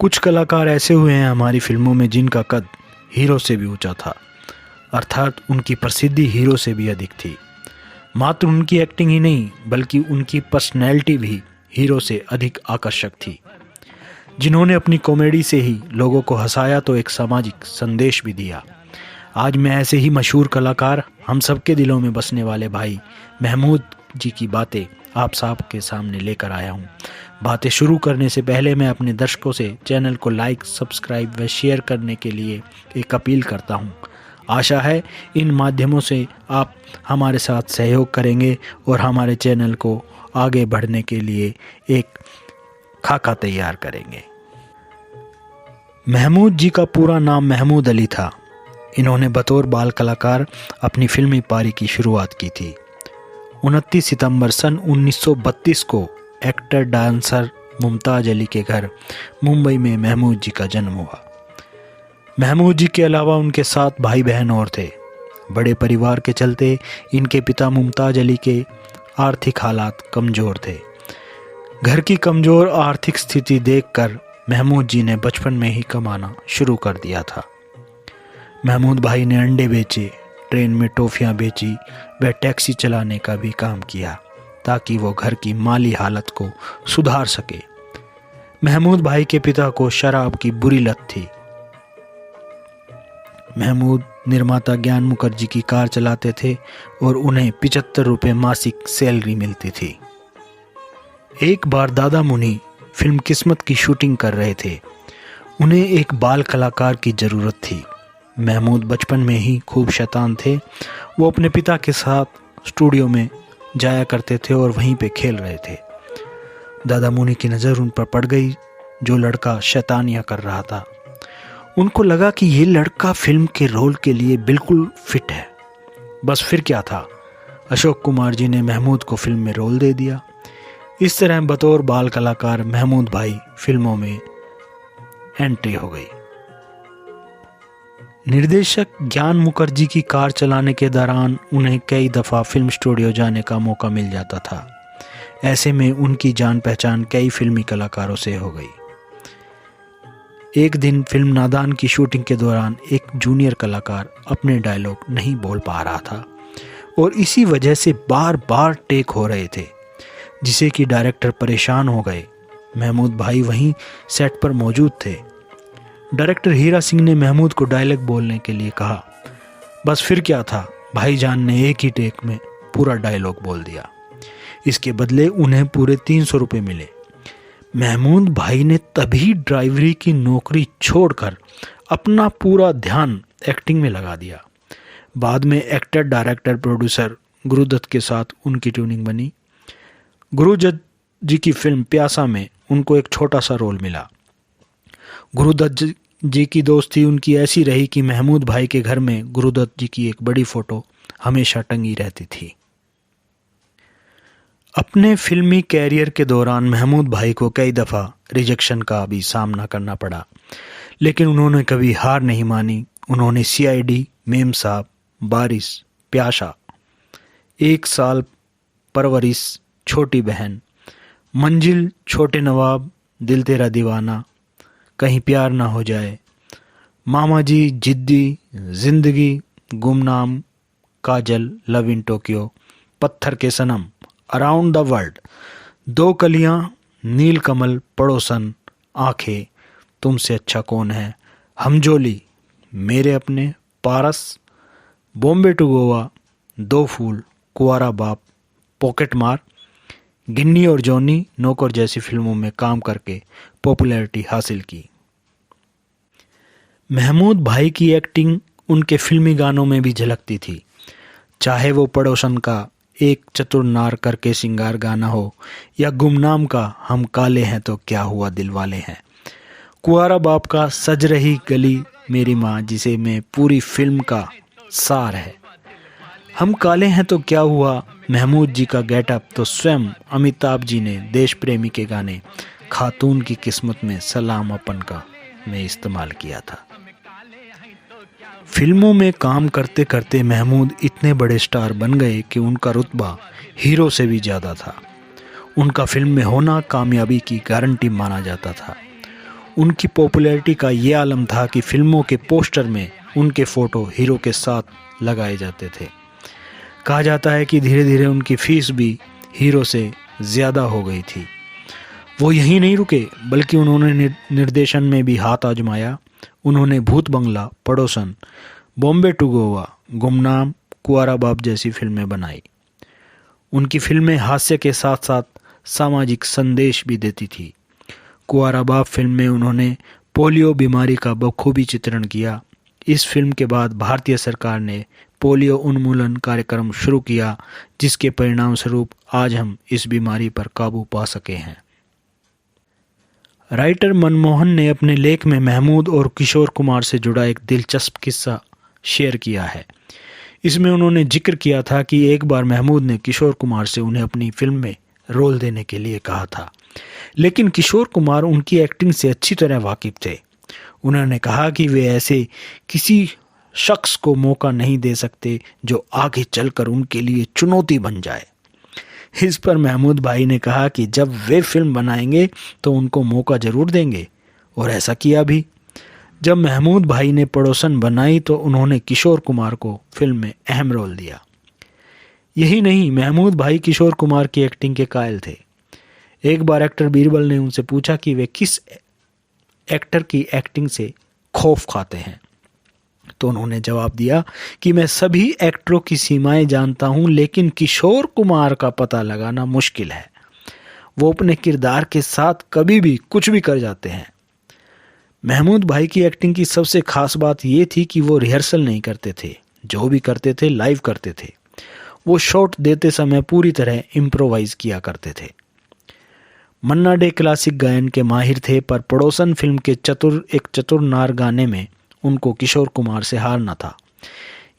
कुछ कलाकार ऐसे हुए हैं हमारी फिल्मों में जिनका कद हीरो से भी ऊंचा था, अर्थात उनकी प्रसिद्धि हीरो से भी अधिक थी। मात्र उनकी एक्टिंग ही नहीं बल्कि उनकी पर्सनैलिटी भी हीरो से अधिक आकर्षक थी, जिन्होंने अपनी कॉमेडी से ही लोगों को हंसाया तो एक सामाजिक संदेश भी दिया। आज मैं ऐसे ही मशहूर कलाकार, हम सबके दिलों में बसने वाले भाई महमूद जी की बातें आप सब के सामने लेकर आया हूँ। बातें शुरू करने से पहले मैं अपने दर्शकों से चैनल को लाइक, सब्सक्राइब व शेयर करने के लिए एक अपील करता हूँ। आशा है इन माध्यमों से आप हमारे साथ सहयोग करेंगे और हमारे चैनल को आगे बढ़ने के लिए एक खाका तैयार करेंगे। महमूद जी का पूरा नाम महमूद अली था। इन्होंने बतौर बाल कलाकार अपनी फिल्मी पारी की शुरुआत की थी। 29 सितंबर सन 1932 को एक्टर डांसर मुमताज़ अली के घर मुंबई में महमूद जी का जन्म हुआ। महमूद जी के अलावा उनके 7 भाई बहन और थे। बड़े परिवार के चलते इनके पिता मुमताज़ अली के आर्थिक हालात कमज़ोर थे। घर की कमज़ोर आर्थिक स्थिति देखकर महमूद जी ने बचपन में ही कमाना शुरू कर दिया था। महमूद भाई ने अंडे बेचे, ट्रेन में टॉफ़ियाँ बेची व टैक्सी चलाने का भी काम किया ताकि वो घर की माली हालत को सुधार सके। महमूद भाई के पिता को शराब की बुरी लत थी। महमूद निर्माता ज्ञान मुखर्जी की कार चलाते थे और उन्हें 75 रुपये मासिक सैलरी मिलती थी। एक बार दादा मुनि फिल्म किस्मत की शूटिंग कर रहे थे। उन्हें एक बाल कलाकार की ज़रूरत थी। महमूद बचपन में ही खूब शैतान थे। वो अपने पिता के साथ स्टूडियो में जाया करते थे और वहीं पे खेल रहे थे। दादा मुनि की नज़र उन पर पड़ गई जो लड़का शैतानियाँ कर रहा था। उनको लगा कि ये लड़का फिल्म के रोल के लिए बिल्कुल फिट है। बस फिर क्या था, अशोक कुमार जी ने महमूद को फिल्म में रोल दे दिया। इस तरह बतौर बाल कलाकार महमूद भाई फिल्मों में एंट्री हो गई। निर्देशक ज्ञान मुखर्जी की कार चलाने के दौरान उन्हें कई दफ़ा फिल्म स्टूडियो जाने का मौका मिल जाता था। ऐसे में उनकी जान पहचान कई फिल्मी कलाकारों से हो गई। एक दिन फिल्म नादान की शूटिंग के दौरान एक जूनियर कलाकार अपने डायलॉग नहीं बोल पा रहा था और इसी वजह से बार बार टेक हो रहे थे, जिसे कि डायरेक्टर परेशान हो गए। महमूद भाई वहीं सेट पर मौजूद थे। डायरेक्टर हीरा सिंह ने महमूद को डायलॉग बोलने के लिए कहा। बस फिर क्या था, भाईजान ने एक ही टेक में पूरा डायलॉग बोल दिया। इसके बदले उन्हें पूरे 300 रुपये मिले। महमूद भाई ने तभी ड्राइवरी की नौकरी छोड़कर अपना पूरा ध्यान एक्टिंग में लगा दिया। बाद में एक्टर, डायरेक्टर, प्रोड्यूसर गुरुदत्त के साथ उनकी ट्यूनिंग बनी। गुरुदत्त जी की फिल्म प्यासा में उनको एक छोटा सा रोल मिला। गुरुदत्त जी की दोस्ती उनकी ऐसी रही कि महमूद भाई के घर में गुरुदत्त जी की एक बड़ी फोटो हमेशा टंगी रहती थी। अपने फिल्मी कैरियर के दौरान महमूद भाई को कई दफ़ा रिजेक्शन का भी सामना करना पड़ा, लेकिन उन्होंने कभी हार नहीं मानी। उन्होंने सीआईडी, मेम साहब, बारिश, प्यासा, एक साल, परवरिश, छोटी बहन, मंजिल, छोटे नवाब, दिल तेरा दीवाना, कहीं प्यार ना हो जाए, मामा जी, जिद्दी, जिंदगी, गुमनाम, काजल, लव इन टोक्यो, पत्थर के सनम, अराउंड द वर्ल्ड, दो कलियां, नीलकमल, पड़ोसन, आंखें, तुमसे अच्छा कौन है, हमजोली, मेरे अपने, पारस, बॉम्बे टू गोवा, दो फूल, कुंवारा बाप, पॉकेट मार, गिन्नी और जॉनी, नौकर जैसी फिल्मों में काम करके पॉपुलैरिटी हासिल की। महमूद भाई की एक्टिंग उनके फिल्मी गानों में भी झलकती थी, चाहे वो पड़ोसन का एक चतुर नार करके सिंगार गाना हो या गुमनाम का हम काले हैं तो क्या हुआ दिल वाले हैं, कुंवारा बाप का सज रही गली मेरी माँ, जिसे में पूरी फिल्म का सार है, हम काले हैं तो क्या हुआ। महमूद जी का गेटअप तो स्वयं अमिताभ जी ने देश प्रेमी के गाने खातून की किस्मत में सलाम अपन का में इस्तेमाल किया था। फिल्मों में काम करते करते महमूद इतने बड़े स्टार बन गए कि उनका रुतबा हीरो से भी ज़्यादा था। उनका फिल्म में होना कामयाबी की गारंटी माना जाता था। उनकी पॉपुलैरिटी का ये आलम था कि फिल्मों के पोस्टर में उनके फ़ोटो हीरो के साथ लगाए जाते थे। कहा जाता है कि धीरे धीरे उनकी फीस भी हीरो से ज़्यादा हो गई थी। वो यहीं नहीं रुके, बल्कि उन्होंने निर्देशन में भी हाथ आजमाया। उन्होंने भूत बंगला, पड़ोसन, बॉम्बे टू गोवा, गुमनाम, कुंवारा बाप जैसी फिल्में बनाई। उनकी फिल्में हास्य के साथ साथ सामाजिक संदेश भी देती थी। कुंवारा बाप फिल्म में उन्होंने पोलियो बीमारी का बखूबी चित्रण किया। इस फिल्म के बाद भारतीय सरकार ने पोलियो उन्मूलन कार्यक्रम शुरू किया, जिसके परिणाम स्वरूप आज हम इस बीमारी पर काबू पा सके हैं। राइटर मनमोहन ने अपने लेख में महमूद और किशोर कुमार से जुड़ा एक दिलचस्प किस्सा शेयर किया है। इसमें उन्होंने जिक्र किया था कि एक बार महमूद ने किशोर कुमार से उन्हें अपनी फिल्म में रोल देने के लिए कहा था, लेकिन किशोर कुमार उनकी एक्टिंग से अच्छी तरह वाकिफ थे। उन्होंने कहा कि वे ऐसे किसी शख्स को मौका नहीं दे सकते जो आगे चलकर उनके लिए चुनौती बन जाए। इस पर महमूद भाई ने कहा कि जब वे फिल्म बनाएंगे तो उनको मौका जरूर देंगे, और ऐसा किया भी। जब महमूद भाई ने पड़ोसन बनाई तो उन्होंने किशोर कुमार को फिल्म में अहम रोल दिया। यही नहीं, महमूद भाई किशोर कुमार की एक्टिंग के कायल थे। एक बार एक्टर बीरबल ने उनसे पूछा कि वे किस एक्टर की एक्टिंग से खौफ खाते हैं, तो उन्होंने जवाब दिया कि मैं सभी एक्टरों की सीमाएं जानता हूं, लेकिन किशोर कुमार का पता लगाना मुश्किल है। वो अपने किरदार के साथ कभी भी कुछ भी कर जाते हैं। महमूद भाई की एक्टिंग की सबसे खास बात ये थी कि वो रिहर्सल नहीं करते थे, जो भी करते थे लाइव करते थे। वो शॉट देते समय पूरी तरह इम्प्रोवाइज किया करते थे। मन्ना डे क्लासिक गायन के माहिर थे, पर पड़ोसन फिल्म के एक चतुर नार गाने में उनको किशोर कुमार से हारना था।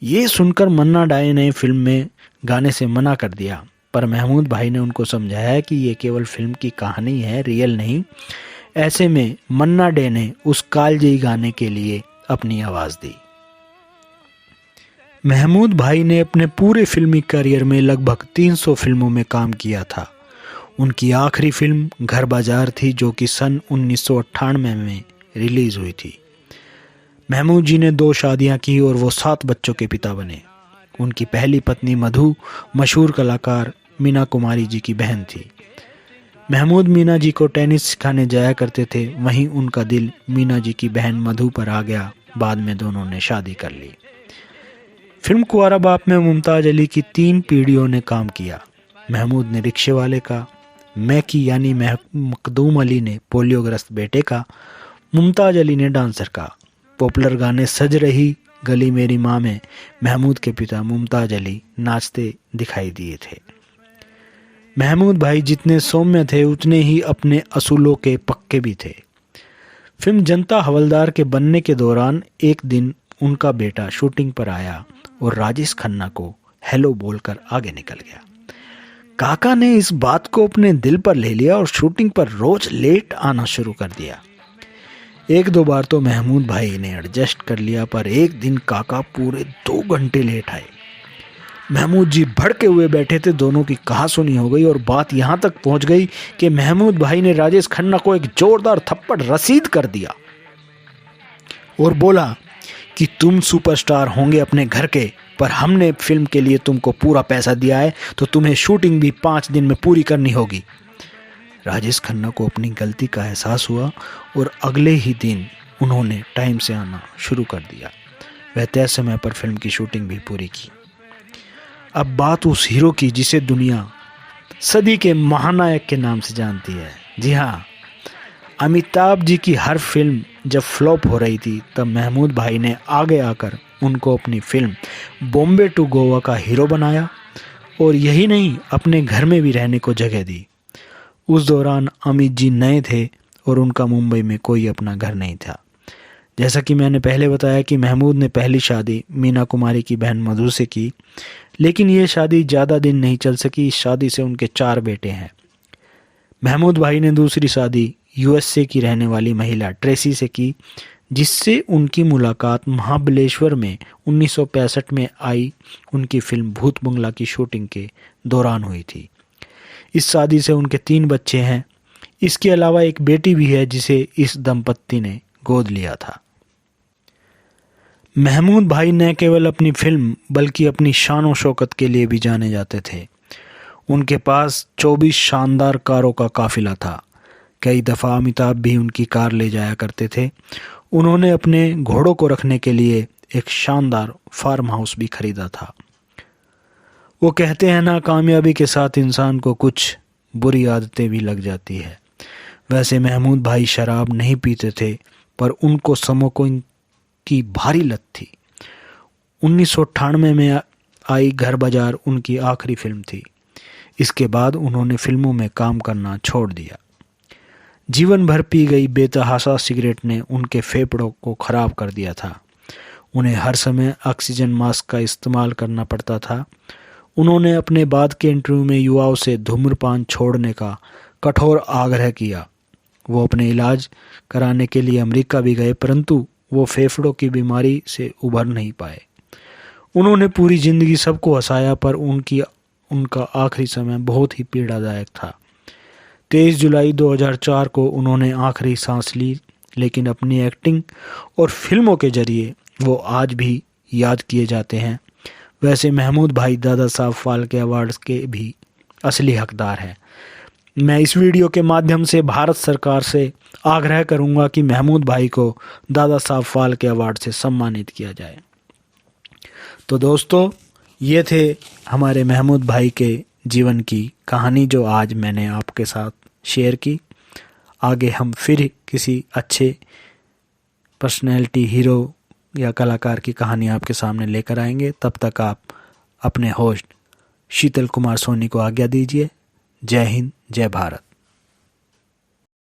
ये सुनकर मन्ना डे ने फिल्म में गाने से मना कर दिया, पर महमूद भाई ने उनको समझाया कि ये केवल फिल्म की कहानी है, रियल नहीं। ऐसे में मन्ना डे ने उस कालजयी गाने के लिए अपनी आवाज़ दी। महमूद भाई ने अपने पूरे फिल्मी करियर में लगभग 300 फिल्मों में काम किया था। उनकी आखिरी फिल्म घर बाजार थी, जो कि सन 1998 में रिलीज़ हुई थी। महमूद जी ने 2 शादियां की और वो 7 बच्चों के पिता बने। उनकी पहली पत्नी मधु मशहूर कलाकार मीना कुमारी जी की बहन थी। महमूद मीना जी को टेनिस सिखाने जाया करते थे, वहीं उनका दिल मीना जी की बहन मधु पर आ गया। बाद में दोनों ने शादी कर ली। फिल्म कुंवारा बाप में मुमताज़ अली की 3 पीढ़ियों ने काम किया। महमूद ने रिक्शे वाले का, मैकी यानी मखदूम अली ने पोलियोग्रस्त बेटे का, मुमताज़ अली ने डांसर का। पॉपुलर गाने सज रही गली मेरी माँ में महमूद के पिता मुमताज़ अली नाचते दिखाई दिए थे। महमूद भाई जितने सौम्य थे उतने ही अपने असूलों के पक्के भी थे। फिल्म जनता हवलदार के बनने के दौरान एक दिन उनका बेटा शूटिंग पर आया और राजेश खन्ना को हेलो बोलकर आगे निकल गया। काका ने इस बात को अपने दिल पर ले लिया और शूटिंग पर रोज लेट आना शुरू कर दिया। 1-2 बार तो महमूद भाई ने एडजस्ट कर लिया, पर एक दिन काका पूरे 2 घंटे लेट आए। महमूद जी भड़के हुए बैठे थे। दोनों की कहासुनी हो गई और बात यहाँ तक पहुँच गई कि महमूद भाई ने राजेश खन्ना को एक जोरदार थप्पड़ रसीद कर दिया और बोला कि तुम सुपरस्टार होंगे अपने घर के, पर हमने फिल्म के लिए तुमको पूरा पैसा दिया है, तो तुम्हें शूटिंग भी 5 दिन में पूरी करनी होगी। राजेश खन्ना को अपनी गलती का एहसास हुआ और अगले ही दिन उन्होंने टाइम से आना शुरू कर दिया। वह तय समय पर फिल्म की शूटिंग भी पूरी की। अब बात उस हीरो की जिसे दुनिया सदी के महानायक के नाम से जानती है। जी हाँ, अमिताभ जी की हर फिल्म जब फ्लॉप हो रही थी, तब महमूद भाई ने आगे आकर उनको अपनी फिल्म बॉम्बे टू गोवा का हीरो बनाया, और यही नहीं, अपने घर में भी रहने को जगह दी। उस दौरान अमित जी नए थे और उनका मुंबई में कोई अपना घर नहीं था। जैसा कि मैंने पहले बताया कि महमूद ने पहली शादी मीना कुमारी की बहन मधु से की, लेकिन ये शादी ज़्यादा दिन नहीं चल सकी। इस शादी से उनके 4 बेटे हैं। महमूद भाई ने दूसरी शादी यूएसए की रहने वाली महिला ट्रेसी से की, जिससे उनकी मुलाकात महाबलेश्वर में 1965 में आई उनकी फिल्म भूत बंगला की शूटिंग के दौरान हुई थी। इस शादी से उनके 3 बच्चे हैं। इसके अलावा एक बेटी भी है जिसे इस दंपत्ति ने गोद लिया था। महमूद भाई न केवल अपनी फिल्म बल्कि अपनी शान और शौकत के लिए भी जाने जाते थे। उनके पास 24 शानदार कारों का काफिला था। कई दफ़ा अमिताभ भी उनकी कार ले जाया करते थे। उन्होंने अपने घोड़ों को रखने के लिए एक शानदार फार्म हाउस भी खरीदा था। वो कहते हैं ना, कामयाबी के साथ इंसान को कुछ बुरी आदतें भी लग जाती है। वैसे महमूद भाई शराब नहीं पीते थे, पर उनको स्मोकिंग की भारी लत थी। 1998 में आई घर बाजार उनकी आखिरी फिल्म थी। इसके बाद उन्होंने फिल्मों में काम करना छोड़ दिया। जीवन भर पी गई बेतहाशा सिगरेट ने उनके फेफड़ों को खराब कर दिया था। उन्हें हर समय ऑक्सीजन मास्क का इस्तेमाल करना पड़ता था। उन्होंने अपने बाद के इंटरव्यू में युवाओं से धूम्रपान छोड़ने का कठोर आग्रह किया। वो अपने इलाज कराने के लिए अमेरिका भी गए, परंतु वो फेफड़ों की बीमारी से उभर नहीं पाए। उन्होंने पूरी ज़िंदगी सबको हंसाया, पर उनका आखिरी समय बहुत ही पीड़ादायक था। 23 जुलाई 2004 को उन्होंने आखिरी सांस ली, लेकिन अपनी एक्टिंग और फिल्मों के जरिए वो आज भी याद किए जाते हैं। वैसे महमूद भाई दादा साहब फाल्के अवार्ड्स के भी असली हकदार हैं। मैं इस वीडियो के माध्यम से भारत सरकार से आग्रह करूंगा कि महमूद भाई को दादा साहब फाल्के अवार्ड से सम्मानित किया जाए। तो दोस्तों, ये थे हमारे महमूद भाई के जीवन की कहानी जो आज मैंने आपके साथ शेयर की। आगे हम फिर किसी अच्छे पर्सनैलिटी, हीरो या कलाकार की कहानी आपके सामने लेकर आएंगे। तब तक आप अपने होस्ट शीतल कुमार सोनी को आज्ञा दीजिए। जय हिंद, जय भारत।